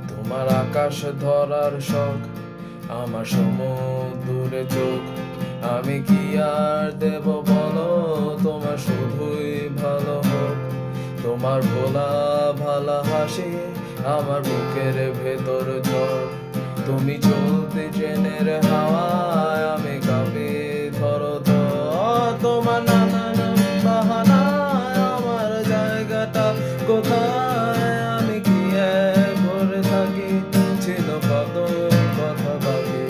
তোমার আকাশ ধরার শখ, আমার সমুদ্রে চোখ। আমি কি আর দেব বলো, তোমার শুধুই ভালো হোক। তোমার ভোলা ভালা হাসি আমার বুকের ভেতর ঝড়। তুমি চলতে ট্রেনের হাওয়ায়, আমি কাঁপি ধরো তো। তোমার নানান বাহানায় আমার জায়গাটা কোথায়, আমি কি এক করে থাকি, ছিল কত কথা বাকি।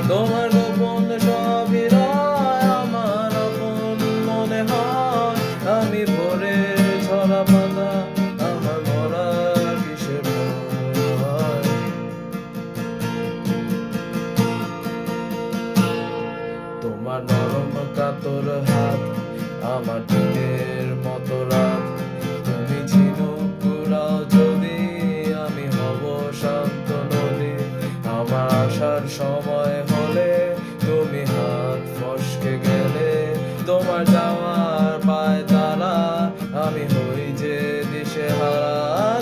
তোমার গোপন সবই রয়, আমার আপন মনে হয়। আমি ভোরে ঝরা পাতা, আমার মরা কিসে ভয়। তোমার নরম কাতর হাত, আমার দিনের মতো রাত। তুমি ঝিনুক কুড়াও যদি, আমি হব শান্ত নদী। আমার আসার সময় হলে তুমি হাত ফসকে গেলে। তোমার যাওয়ার পায় তারা, আমি হই যে দিশেহারা।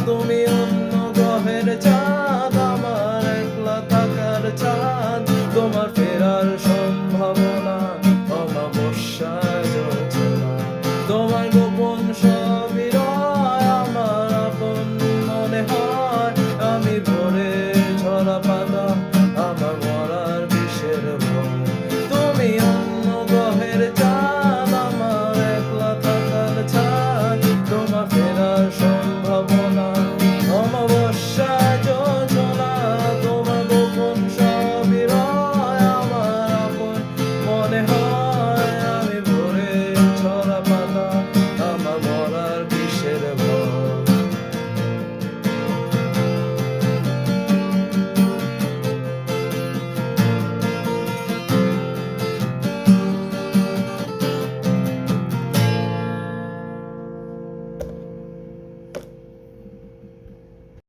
তুমি অন্য গ্রহের চাঁদ, আমার একলা থাকার চাঁদ। তোমার ফেরার সম্ভাবনা অমাবস্যায় জ্বলছে না। তোমার গোপন সবই রয়, আমার আপন মনে হয়। আমি ভোরে ঝরা পাতা,